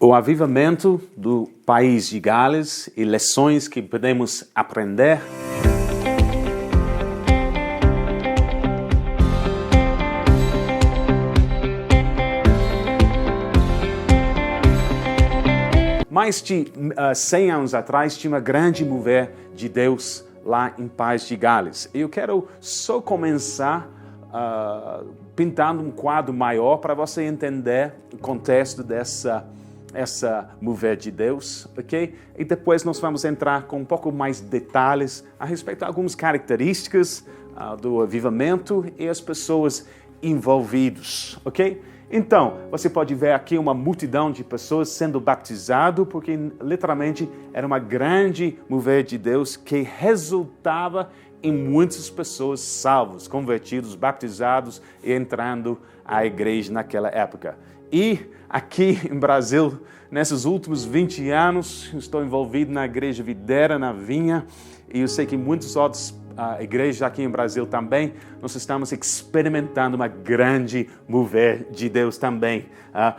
O avivamento do país de Gales e lições que podemos aprender. Mais de 100 anos atrás, tinha uma grande mover de Deus lá em País de Gales. Eu quero só começar pintando um quadro maior para você entender o contexto dessa mover de Deus, ok? E depois nós vamos entrar com um pouco mais detalhes a respeito de algumas características do avivamento e as pessoas envolvidas, ok? Então, você pode ver aqui uma multidão de pessoas sendo batizado, porque literalmente era uma grande mover de Deus que resultava em muitas pessoas salvas, convertidos, batizados e entrando à igreja naquela época. E aqui em Brasil, nesses últimos 20 anos, estou envolvido na Igreja Videira, na Vinha, e eu sei que muitas outras igrejas aqui em Brasil também, nós estamos experimentando uma grande mover de Deus também.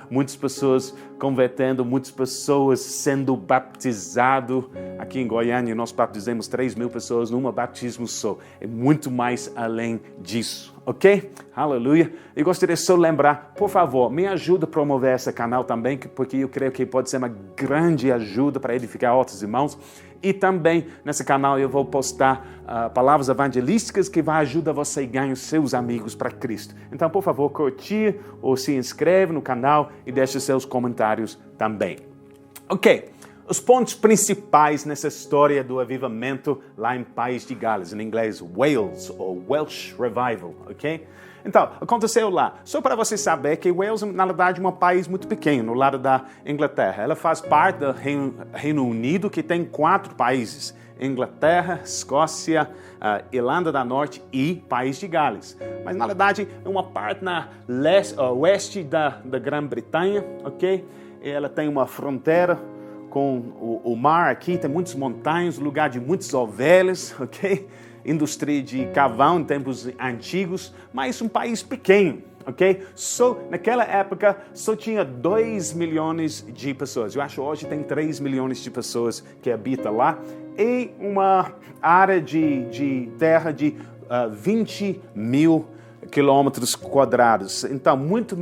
Muitas pessoas convertendo, muitas pessoas sendo batizadas. Aqui em Goiânia nós batizamos 3.000 pessoas num batismo só. É muito mais além disso, ok? Aleluia. Eu gostaria só de lembrar, por favor, me ajuda a promover esse canal também, porque eu creio que pode ser uma grande ajuda para edificar outros irmãos. E também nesse canal eu vou postar palavras evangelísticas que vão ajudar você a ganhar seus amigos para Cristo. Então, por favor, curtir ou se inscreve no canal e deixe seus comentários também. Ok, os pontos principais nessa história do avivamento lá em País de Gales, em inglês Wales ou Welsh Revival, ok? Então, aconteceu lá. Só para você saber que Wales, na verdade, é um país muito pequeno, no lado da Inglaterra. Ela faz parte do Reino Unido, que tem 4 países. Inglaterra, Escócia, Irlanda do Norte e País de Gales. Mas, na verdade, é uma parte na oeste da Grã-Bretanha, ok? Ela tem uma fronteira com o mar aqui, tem muitas montanhas, lugar de muitas ovelhas, ok? Indústria de carvão em tempos antigos, mas um país pequeno, ok? Naquela época, só tinha 2 milhões de pessoas. Eu acho que hoje tem 3 milhões de pessoas que habitam lá. E uma área de terra de 20 mil quilômetros quadrados. Então, muito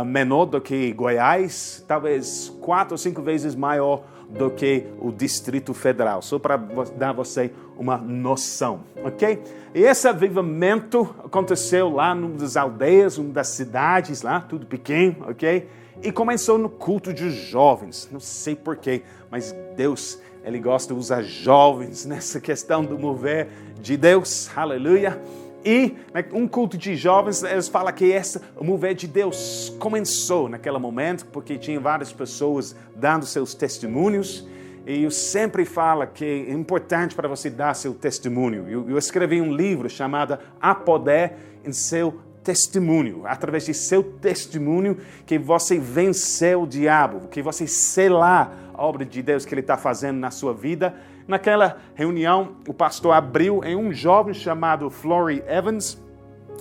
menor do que Goiás, talvez 4 ou 5 vezes maior do que o Distrito Federal, só para dar a você uma noção, ok? E esse avivamento aconteceu lá numa das aldeias, numa das cidades lá, tudo pequeno, ok? E começou no culto de jovens, não sei porquê, mas Deus, Ele gosta de usar jovens nessa questão do mover de Deus, aleluia. E um culto de jovens, eles falam que o mover de Deus começou naquele momento, porque tinha várias pessoas dando seus testemunhos. E eu sempre falo que é importante para você dar seu testemunho. Eu escrevi um livro chamado Há Poder em Seu Testemunho. Através de seu testemunho que você venceu o diabo, que você selar a obra de Deus que Ele está fazendo na sua vida. Naquela reunião, o pastor abriu em um jovem chamado Florrie Evans.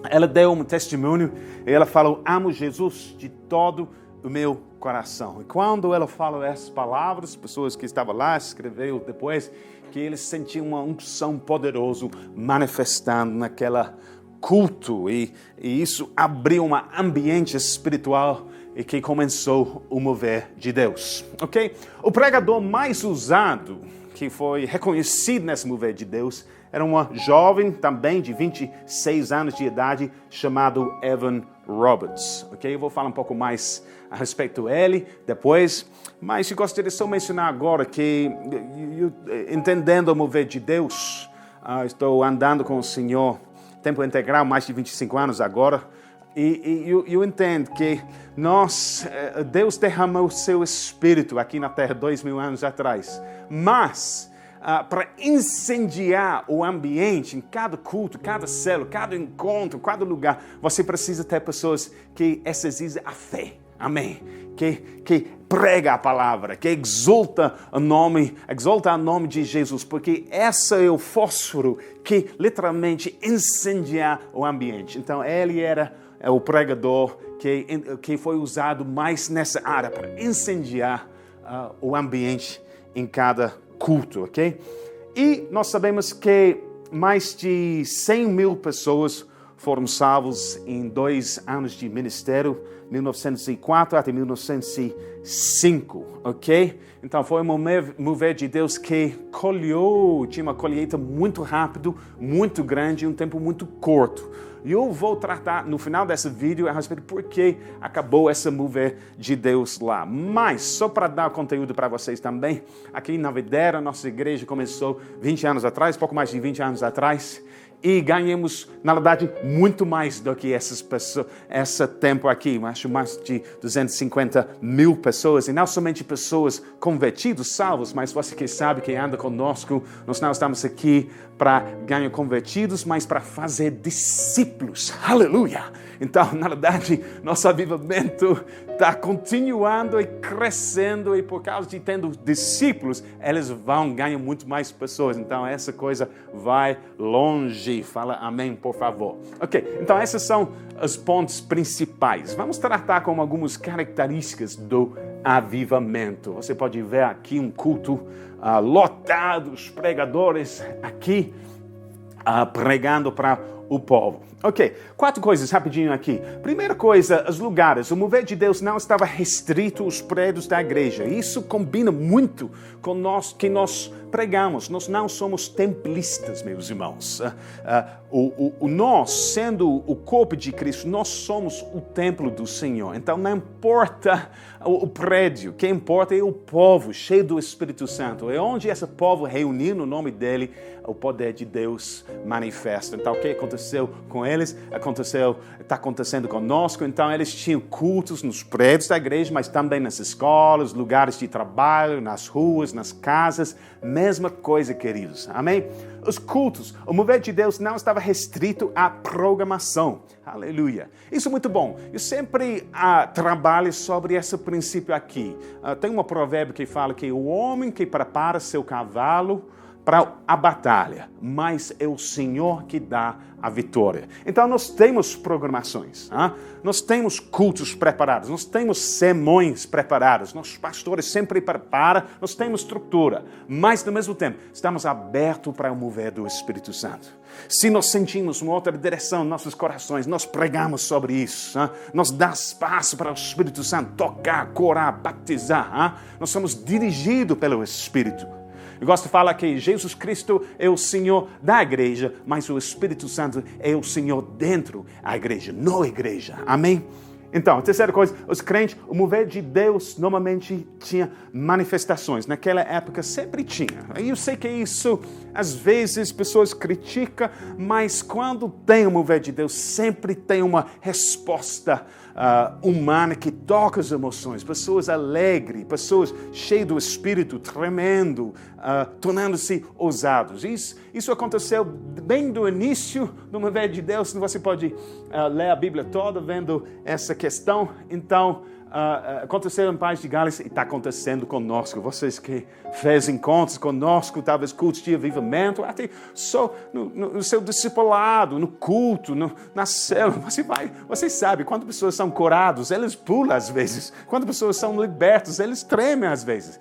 Ela deu um testemunho e ela falou: amo Jesus de todo o meu coração. E quando ela falou essas palavras, pessoas que estavam lá escreveram depois que eles sentiam uma unção poderosa manifestando naquela culto. E isso abriu um ambiente espiritual e que começou o mover de Deus. Ok? O pregador mais usado, que foi reconhecido nesse mover de Deus, era uma jovem também de 26 anos de idade, chamado Evan Roberts. Ok? Eu vou falar um pouco mais a respeito dele depois, mas eu gostaria só de mencionar agora que, entendendo o mover de Deus, estou andando com o Senhor, tempo integral, mais de 25 anos agora, e eu entendo que Deus derramou o seu Espírito aqui na Terra 2.000 anos atrás, mas para incendiar o ambiente em cada culto, cada célula, cada encontro, cada lugar, você precisa ter pessoas que exercitam a fé. Amém. Que prega a palavra, que exalta o nome de Jesus, porque esse é o fósforo que literalmente incendia o ambiente. Então ele era é o pregador que foi usado mais nessa área para incendiar o ambiente em cada culto, ok? E nós sabemos que mais de 100 mil pessoas foram salvos em 2 anos de ministério, 1904 até 1905, ok? Então foi um mover de Deus que tinha uma colheita muito rápido, muito grande, em um tempo muito curto. E eu vou tratar no final desse vídeo a respeito de por que acabou esse mover de Deus lá. Mas, só para dar conteúdo para vocês também, aqui na Videira, nossa igreja começou 20 anos atrás, pouco mais de 20 anos atrás, e ganhamos, na verdade, muito mais do que essas pessoas, esse tempo aqui. Acho mais de 250 mil pessoas, e não somente pessoas convertidas, salvos, mas você que sabe, que anda conosco, nós não estamos aqui para ganhar convertidos, mas para fazer discípulos. Aleluia! Então, na verdade, nosso avivamento está continuando e crescendo, e por causa de tendo discípulos, eles vão ganhar muito mais pessoas. Então, essa coisa vai longe. Fala amém, por favor. Ok, então esses são os pontos principais. Vamos tratar com algumas características do avivamento. Você pode ver aqui um culto lotado, os pregadores aqui pregando para o povo. Ok, 4 coisas rapidinho aqui. Primeira coisa, os lugares. O mover de Deus não estava restrito aos prédios da igreja. Isso combina muito com que nós pregamos. Nós não somos templistas, meus irmãos. Nós, sendo o corpo de Cristo, nós somos o templo do Senhor. Então não importa o prédio, o que importa é o povo cheio do Espírito Santo. É onde esse povo reunir no nome dele, o poder de Deus manifesta. Então o que aconteceu com eles? Está acontecendo conosco. Então eles tinham cultos nos prédios da igreja, mas também nas escolas, lugares de trabalho, nas ruas, nas casas. Mesma coisa, queridos. Amém? Os cultos, o mover de Deus não estava restrito à programação. Aleluia. Isso é muito bom. Eu sempre trabalho sobre esse princípio aqui. Tem um provérbio que fala que o homem que prepara seu cavalo para a batalha, mas é o Senhor que dá a vitória. Então nós temos programações, nós temos cultos preparados, nós temos sermões preparados, nossos pastores sempre preparam, nós temos estrutura, mas ao mesmo tempo estamos abertos para o mover do Espírito Santo. Se nós sentimos uma outra direção em nossos corações, nós pregamos sobre isso, nós damos espaço para o Espírito Santo tocar, corar, batizar, nós somos dirigidos pelo Espírito. Eu gosto de falar que Jesus Cristo é o Senhor da igreja, mas o Espírito Santo é o Senhor dentro da igreja, na igreja. Amém? Então, a terceira coisa, os crentes, o mover de Deus normalmente tinha manifestações. Naquela época sempre tinha. Eu sei que isso, às vezes, pessoas criticam, mas quando tem o mover de Deus, sempre tem uma resposta humana que toca as emoções. Pessoas alegres, pessoas cheias do Espírito, tremendo, tornando-se ousados. Isso aconteceu bem do início do mover de Deus. Você pode ler a Bíblia toda vendo essa questão. Então, aconteceu em País de Gales e está acontecendo conosco. Vocês que fez encontros conosco, talvez cultos de avivamento, até só no seu discipulado, no culto, na célula, você sabe, quando pessoas são curadas, eles pulam às vezes. Quando pessoas são libertas, eles tremem às vezes.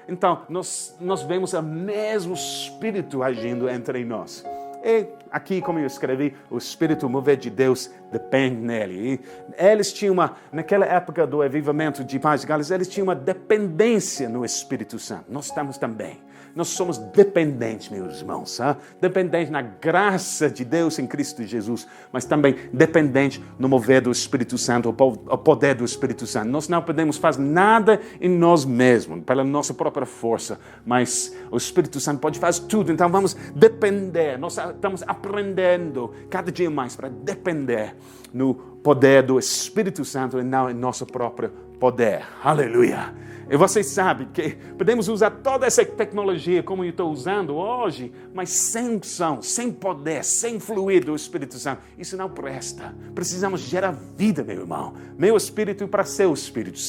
Então, nós vemos o mesmo Espírito agindo entre nós. E aqui, como eu escrevi, o Espírito mover de Deus depende nele. E eles tinham naquela época do avivamento de País de Gales, eles tinham uma dependência no Espírito Santo. Nós estamos também. Nós somos dependentes, meus irmãos. Dependentes na graça de Deus em Cristo Jesus, mas também dependentes no mover do Espírito Santo, o poder do Espírito Santo. Nós não podemos fazer nada em nós mesmos, pela nossa própria força, mas o Espírito Santo pode fazer tudo. Então vamos depender. Nós estamos aprendendo cada dia mais para depender no poder do Espírito Santo e não em nosso próprio poder. Aleluia! E vocês sabem que podemos usar toda essa tecnologia como eu estou usando hoje, mas sem unção, sem poder, sem fluir do Espírito Santo, isso não presta. Precisamos gerar vida, meu irmão. Meu espírito para seu espírito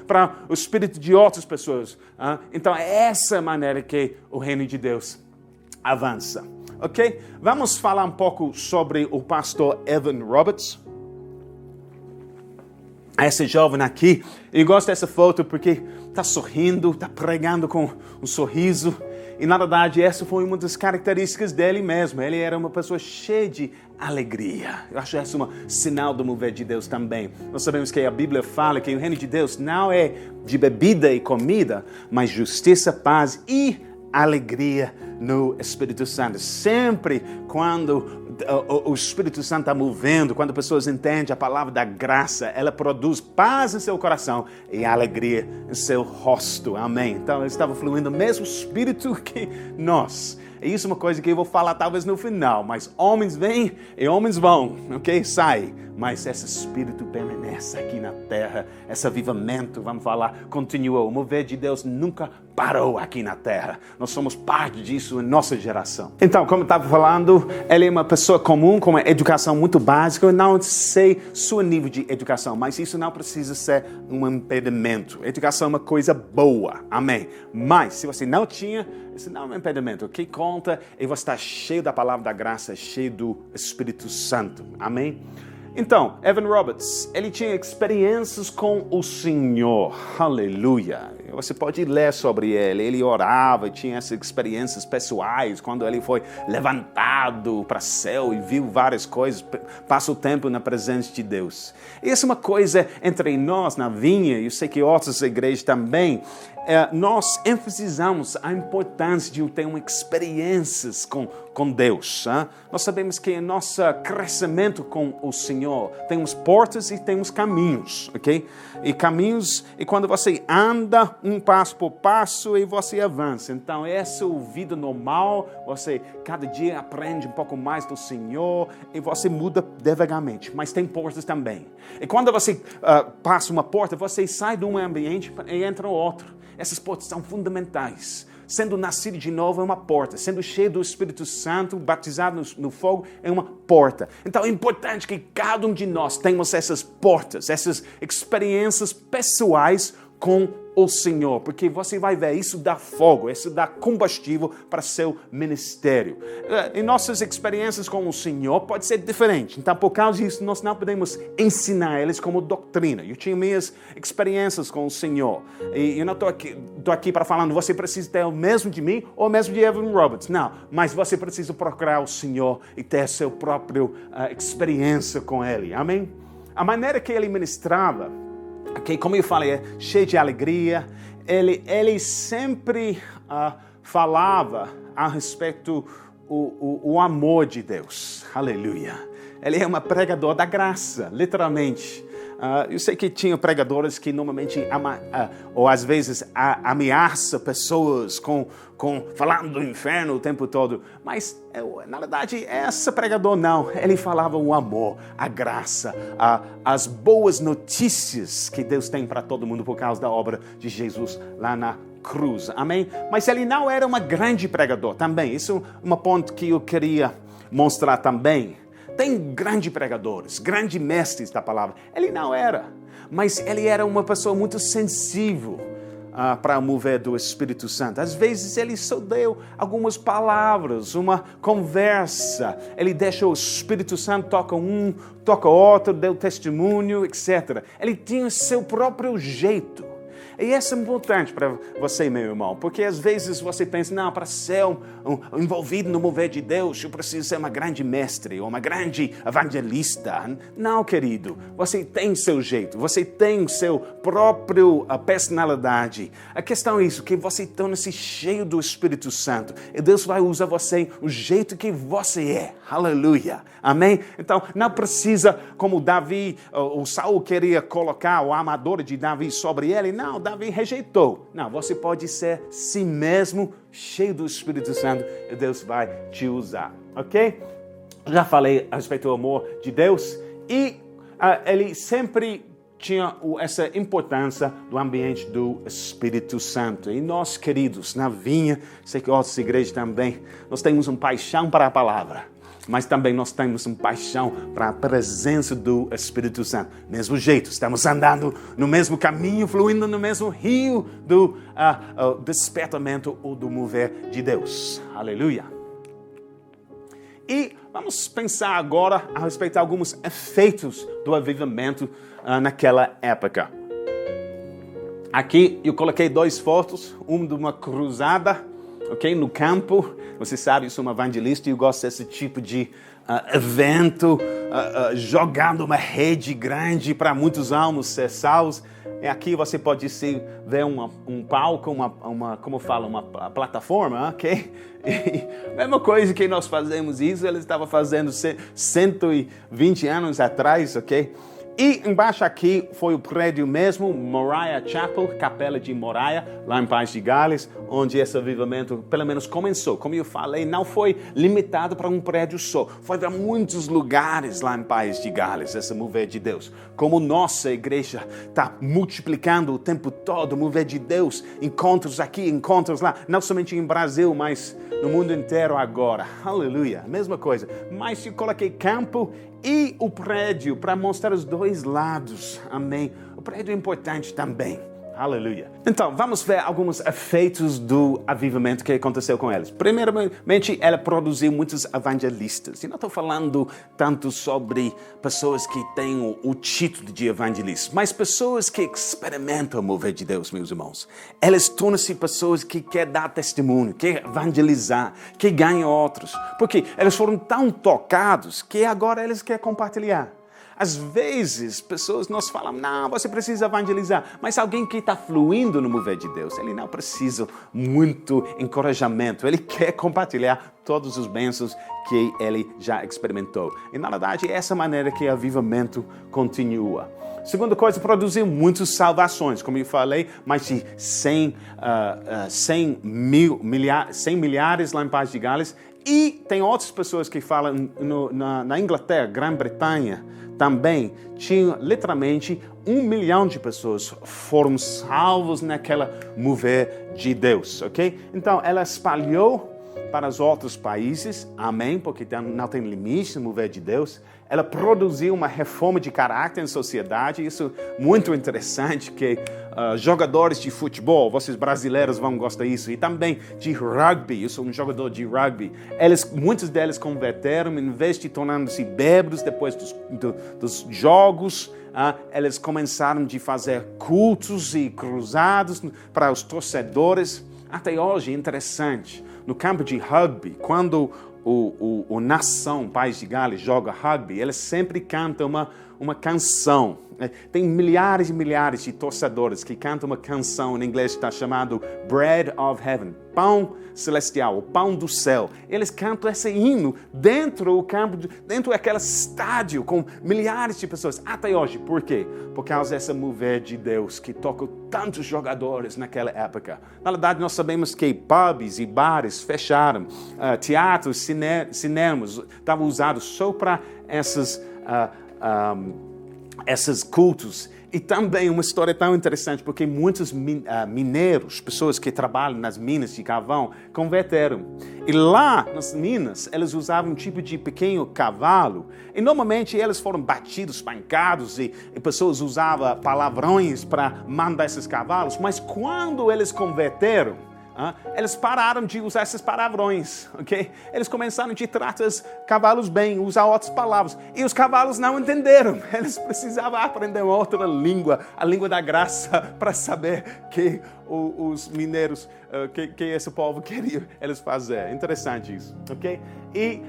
para o espírito de outras pessoas. Então é essa maneira que o reino de Deus avança. Ok? Vamos falar um pouco sobre o pastor Evan Roberts. essa jovem aqui. Eu gosto dessa foto porque está sorrindo, está pregando com um sorriso. E na verdade essa foi uma das características dele mesmo. Ele era uma pessoa cheia de alegria. Eu acho essa um sinal do mover de Deus também. Nós sabemos que a Bíblia fala que o reino de Deus não é de bebida e comida, mas justiça, paz e alegria no Espírito Santo. Sempre quando o Espírito Santo está movendo, quando pessoas entendem a palavra da graça, ela produz paz em seu coração e alegria em seu rosto. Amém. Então, ele estava fluindo o mesmo Espírito que nós. E isso é uma coisa que eu vou falar talvez no final, mas homens vêm e homens vão, ok? Sai. Mas esse Espírito permanece aqui na terra, esse avivamento, vamos falar, continuou. O mover de Deus nunca parou aqui na terra. Nós somos parte disso em nossa geração. Então, como eu estava falando, ele é uma pessoa comum, com uma educação muito básica. Eu não sei seu nível de educação, mas isso não precisa ser um impedimento. Educação é uma coisa boa, amém? Mas, se você não tinha, isso não é um impedimento. O que conta é você estar cheio da palavra da graça, cheio do Espírito Santo, amém? Então, Evan Roberts, ele tinha experiências com o Senhor, aleluia. Você pode ler sobre ele, ele orava e tinha essas experiências pessoais, quando ele foi levantado para o céu e viu várias coisas, passa o tempo na presença de Deus. E essa é uma coisa entre nós na Vinha, e eu sei que outras igrejas também, nós enfatizamos a importância de ter experiências com Deus. Nós sabemos que em nosso crescimento com o Senhor, temos portas e temos caminhos, ok? E caminhos, e quando você anda um passo por passo e você avança. Então, essa é a vida normal, você cada dia aprende um pouco mais do Senhor e você muda devagarmente. Mas tem portas também. E quando você passa uma porta, você sai de um ambiente e entra em outro. Essas portas são fundamentais. Sendo nascido de novo é uma porta. Sendo cheio do Espírito Santo, batizado no fogo, é uma porta. Então é importante que cada um de nós tenhamos essas portas, essas experiências pessoais com o Senhor, porque você vai ver, isso dá fogo, isso dá combustível para seu ministério. Em nossas experiências com o Senhor pode ser diferente, então por causa disso nós não podemos ensinar eles como doutrina. Eu tinha minhas experiências com o Senhor, e eu não estou aqui para falar, você precisa ter o mesmo de mim ou o mesmo de Evan Roberts, não, mas você precisa procurar o Senhor e ter a sua própria experiência com Ele, amém? A maneira que Ele ministrava, okay, como eu falei, é cheio de alegria. Ele sempre falava a respeito o amor de Deus. Aleluia. Ele é um pregador da graça, literalmente. Eu sei que tinha pregadores que normalmente ou às vezes ameaçam pessoas com falando do inferno o tempo todo, mas na verdade esse pregador não, ele falava o amor, a graça, as boas notícias que Deus tem para todo mundo por causa da obra de Jesus lá na cruz, amém? Mas ele não era um grande pregador também, isso é um ponto que eu queria mostrar também. Tem grandes pregadores, grandes mestres da palavra. Ele não era, mas ele era uma pessoa muito sensível para o mover do Espírito Santo. Às vezes ele só deu algumas palavras, uma conversa. Ele deixa o Espírito Santo toca um, toca outro, deu testemunho, etc. Ele tinha seu próprio jeito. E isso é importante para você, meu irmão, porque às vezes você pensa, não, para ser envolvido no mover de Deus, eu preciso ser uma grande mestre ou uma grande evangelista. Não, querido, você tem seu jeito, você tem seu próprio personalidade. A questão é isso, que você torna-se cheio do Espírito Santo e Deus vai usar você o jeito que você é. Aleluia. Amém? Então, não precisa, como Davi, o Saul queria colocar o amador de Davi sobre ele. Não, Davi rejeitou. Não, você pode ser si mesmo, cheio do Espírito Santo, e Deus vai te usar. Ok? Já falei a respeito do amor de Deus e ele sempre tinha essa importância do ambiente do Espírito Santo. E nós, queridos, na Vinha, sei que outras igrejas também, nós temos uma paixão para a palavra, mas também nós temos uma paixão para a presença do Espírito Santo. Mesmo jeito, estamos andando no mesmo caminho, fluindo no mesmo rio do despertamento ou do mover de Deus. Aleluia. E vamos pensar agora a respeito de alguns efeitos do avivamento naquela época. Aqui eu coloquei 2 fotos, uma de uma cruzada, ok, no campo. Você sabe, eu sou um evangelista e eu gosto desse tipo de evento, jogando uma rede grande para muitos almos ser salvos. E aqui você pode ver um palco, como fala, uma plataforma, ok? E mesma coisa que nós fazemos isso, eles estavam fazendo 120 anos atrás, ok? E embaixo aqui foi o prédio mesmo, Moriah Chapel, Capela de Moriah, lá em País de Gales, onde esse avivamento pelo menos começou. Como eu falei, não foi limitado para um prédio só, foi para muitos lugares lá em País de Gales, esse mover de Deus. Como nossa igreja está multiplicando o tempo todo, o mover de Deus, encontros aqui, encontros lá, não somente em Brasil, mas no mundo inteiro agora. Aleluia, mesma coisa. Mas eu coloquei campo e o prédio para mostrar os 2 lados. Amém. O prédio é importante também. Aleluia. Então, vamos ver alguns efeitos do avivamento que aconteceu com eles. Primeiramente, ela produziu muitos evangelistas. E não estou falando tanto sobre pessoas que têm o título de evangelista, mas pessoas que experimentam o mover de Deus, meus irmãos. Elas tornam-se pessoas que querem dar testemunho, querem evangelizar, que ganham outros. Porque eles foram tão tocados que agora eles querem compartilhar. Às vezes, pessoas nos falam, não, você precisa evangelizar. Mas alguém que está fluindo no mover de Deus, ele não precisa muito encorajamento. Ele quer compartilhar todos os bênçãos que ele já experimentou. E, na verdade, é essa maneira que o avivamento continua. Segunda coisa, produziu muitas salvações. Como eu falei, mais de 100 milhares lá em País de Gales. E tem outras pessoas que falam na Inglaterra, Grã-Bretanha, também tinha literalmente 1 milhão de pessoas foram salvos naquela mover de Deus, ok? Então, ela espalhou para os outros países, amém, porque não tem limite no mover de Deus. Ela produziu uma reforma de caráter em sociedade, isso é muito interessante, que jogadores de futebol, vocês brasileiros vão gostar disso, e também de rugby, eu sou um jogador de rugby, muitos deles converteram, em vez de tornando-se bêbados depois dos jogos, eles começaram a fazer cultos e cruzados para os torcedores. Até hoje, interessante, no campo de rugby, quando o nação País de Gales joga rugby, eles sempre cantam uma canção. Tem milhares e milhares de torcedores que cantam uma canção em inglês que está chamado Bread of Heaven, pão celestial, o pão do céu. Eles cantam esse hino dentro do campo, dentro daquele estádio com milhares de pessoas até hoje. Por quê? Por causa dessa mover de Deus que toca tantos jogadores naquela época. Na verdade, nós sabemos que pubs e bares fecharam, teatros, cinemas estavam usados só para esses cultos. E também uma história tão interessante, porque muitos mineiros, pessoas que trabalham nas minas de carvão, converteram. E lá nas minas, eles usavam um tipo de pequeno cavalo. E normalmente eles foram batidos, espancados, e pessoas usavam palavrões para mandar esses cavalos. Mas quando eles converteram, eles pararam de usar esses palavrões, ok? Eles começaram a tratar os cavalos bem, usar outras palavras. E os cavalos não entenderam. Eles precisavam aprender outra língua, a língua da graça, para saber que os mineiros, que esse povo queria eles fazer. Interessante isso, ok? E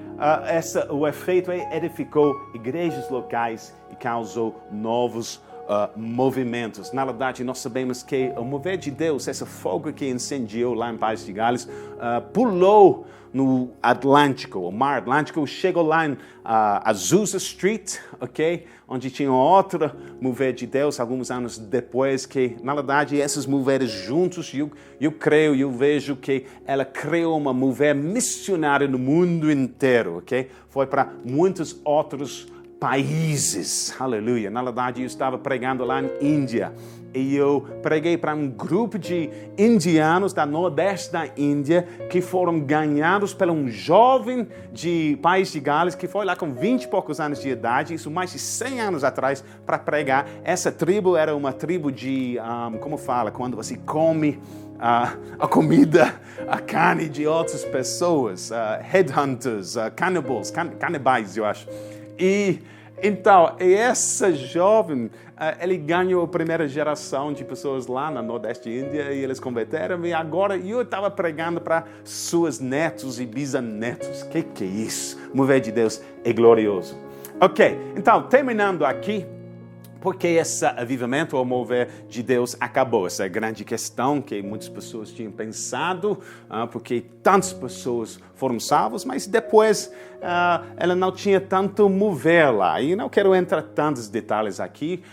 o efeito edificou igrejas locais e causou novos movimentos. Na verdade, nós sabemos que o mover de Deus, esse fogo que incendiou lá em País de Gales, pulou no Atlântico, o Mar Atlântico, chegou lá em Azusa Street, ok? Onde tinha outro mover de Deus, alguns anos depois, que, na verdade, esses moveres juntos, eu vejo que ela criou uma mover missionária no mundo inteiro, ok? Foi para muitos outros países. Aleluia. Na verdade, eu estava pregando lá na Índia. E eu preguei para um grupo de indianos da Nordeste da Índia que foram ganhados por um jovem de País de Gales que foi lá com 20 e poucos anos de idade, isso mais de 100 anos atrás, para pregar. Essa tribo era uma tribo de, como fala, quando você come a comida, a carne de outras pessoas, headhunters, canibais, eu acho. Então, essa jovem, ele ganhou a primeira geração de pessoas lá na Nordeste Índia e eles converteram. E agora eu estava pregando para seus netos e bisnetos. Que é isso? Mover de Deus é glorioso. Ok, então, terminando aqui, porque esse avivamento ou mover de Deus acabou? Essa é a grande questão que muitas pessoas tinham pensado, porque tantas pessoas foram salvas, mas depois ela não tinha tanto mover lá. E não quero entrar em tantos detalhes aqui,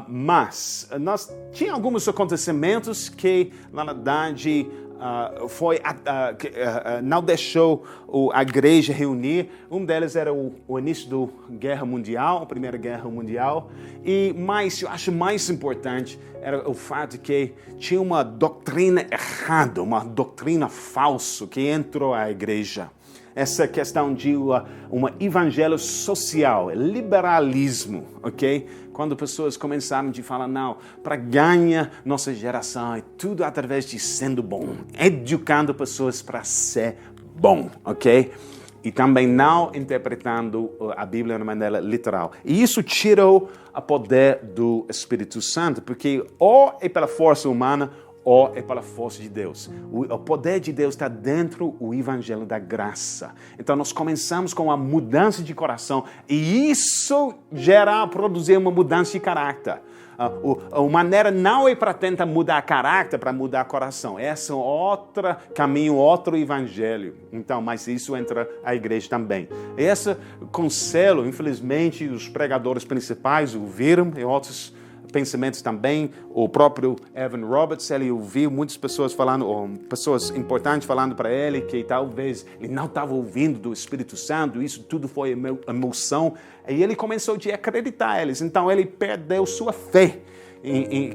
mas nós tinha alguns acontecimentos que, na verdade, não deixou a igreja reunir. Um deles era o início da Guerra Mundial, a Primeira Guerra Mundial. Mas eu acho mais importante era o fato que tinha uma doutrina errada, uma doutrina falsa que entrou à igreja. Essa questão de um evangelho social, liberalismo, ok? Quando pessoas começaram a falar, não, para ganhar nossa geração, é tudo através de sendo bom, educando pessoas para ser bom, ok? E também não interpretando a Bíblia de maneira literal. E isso tirou o poder do Espírito Santo, porque ou é pela força humana, ou é pela força de Deus. O poder de Deus está dentro do evangelho da graça. Então nós começamos com uma mudança de coração e isso produzir uma mudança de caráter. A maneira não é para tentar mudar caráter, para mudar coração. Esse é outro caminho, outro evangelho. Então, mas isso entra a igreja também. Esse conselho, infelizmente, os pregadores principais ouviram e outros pensamentos também. O próprio Evan Roberts, ele ouviu muitas pessoas falando, ou pessoas importantes falando para ele que talvez ele não estava ouvindo do Espírito Santo, isso tudo foi emoção. E ele começou a acreditar eles. Então ele perdeu sua fé em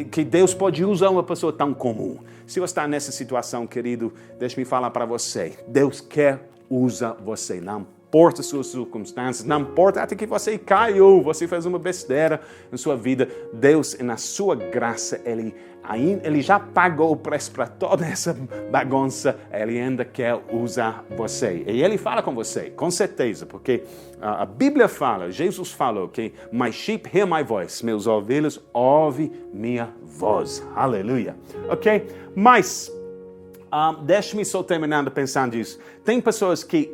que Deus pode usar uma pessoa tão comum. Se você está nessa situação, querido, deixe-me falar para você. Deus quer usar você, não importa as suas circunstâncias, não importa até que você caiu, você fez uma besteira na sua vida, Deus, na sua graça, Ele já pagou o preço para toda essa bagunça, Ele ainda quer usar você. E Ele fala com você, com certeza, porque a Bíblia fala, Jesus falou que my sheep hear my voice, meus ovelhas ouvem minha voz. Aleluia. Ok? Mas, deixe-me só terminando pensando nisso. Tem pessoas que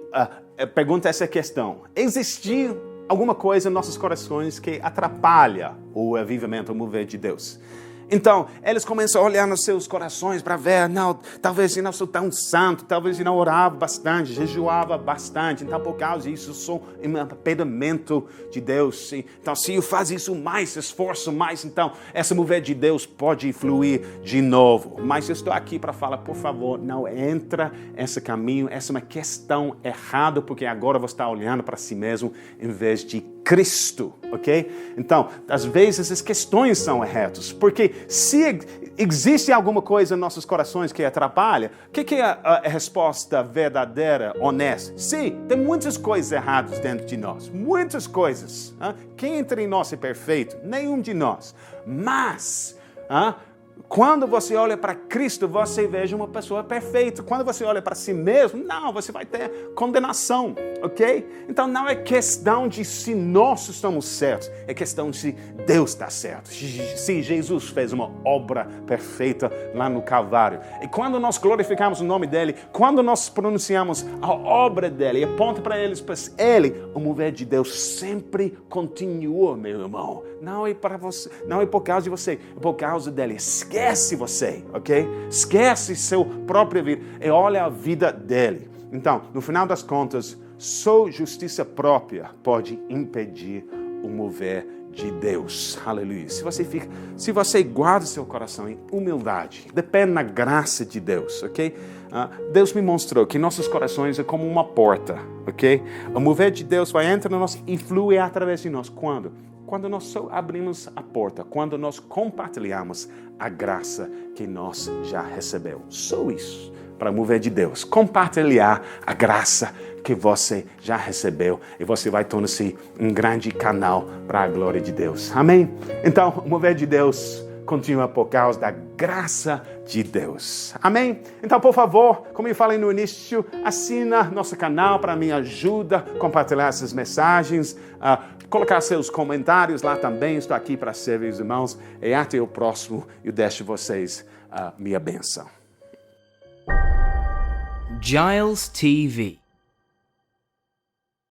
perguntam essa questão. Existe alguma coisa em nossos corações que atrapalha o avivamento, o mover de Deus? Então, eles começam a olhar nos seus corações para ver, não, talvez eu não sou tão santo, talvez eu não orava bastante, jejuava bastante, então por causa disso eu sou um impedimento de Deus. Então, se eu faço isso mais, esforço mais, então esse mover de Deus pode fluir de novo. Mas eu estou aqui para falar, por favor, não entra nesse caminho, essa é uma questão errada, porque agora você está olhando para si mesmo em vez de Cristo, ok? Então, às vezes as questões são erradas, porque se existe alguma coisa em nossos corações que atrapalha, o que é a resposta verdadeira, honesta? Sim, tem muitas coisas erradas dentro de nós, muitas coisas. Quem entre nós é perfeito? Nenhum de nós. Mas, quando você olha para Cristo, você veja uma pessoa perfeita. Quando você olha para si mesmo, não, você vai ter condenação, ok? Então não é questão de se nós estamos certos, é questão de se Deus está certo. Se Jesus fez uma obra perfeita lá no Calvário. E quando nós glorificamos o nome dele, quando nós pronunciamos a obra dele e aponta para eles, o mover de Deus sempre continua, meu irmão. Não é para você, não é por causa de você, é por causa dele. Esquece você, ok? Esquece seu próprio vida e olha a vida dele. Então, no final das contas, só justiça própria pode impedir o mover de Deus. Aleluia. Se você guarda seu coração em humildade, depende da graça de Deus, ok? Deus me mostrou que nossos corações é como uma porta, ok? O mover de Deus vai entrar em nós e flui através de nós. Quando? Quando nós só abrimos a porta, quando nós compartilhamos a graça que nós já recebemos. Só isso, para mover de Deus. Compartilhar a graça que você já recebeu e você vai tornar-se um grande canal para a glória de Deus. Amém? Então, o mover de Deus continua por causa da graça de Deus. Amém? Então, por favor, como eu falei no início, assina nosso canal para me ajuda a compartilhar essas mensagens, colocar seus comentários lá também. Estou aqui para servir os irmãos. E até o próximo, eu deixo vocês minha bênção. Giles TV.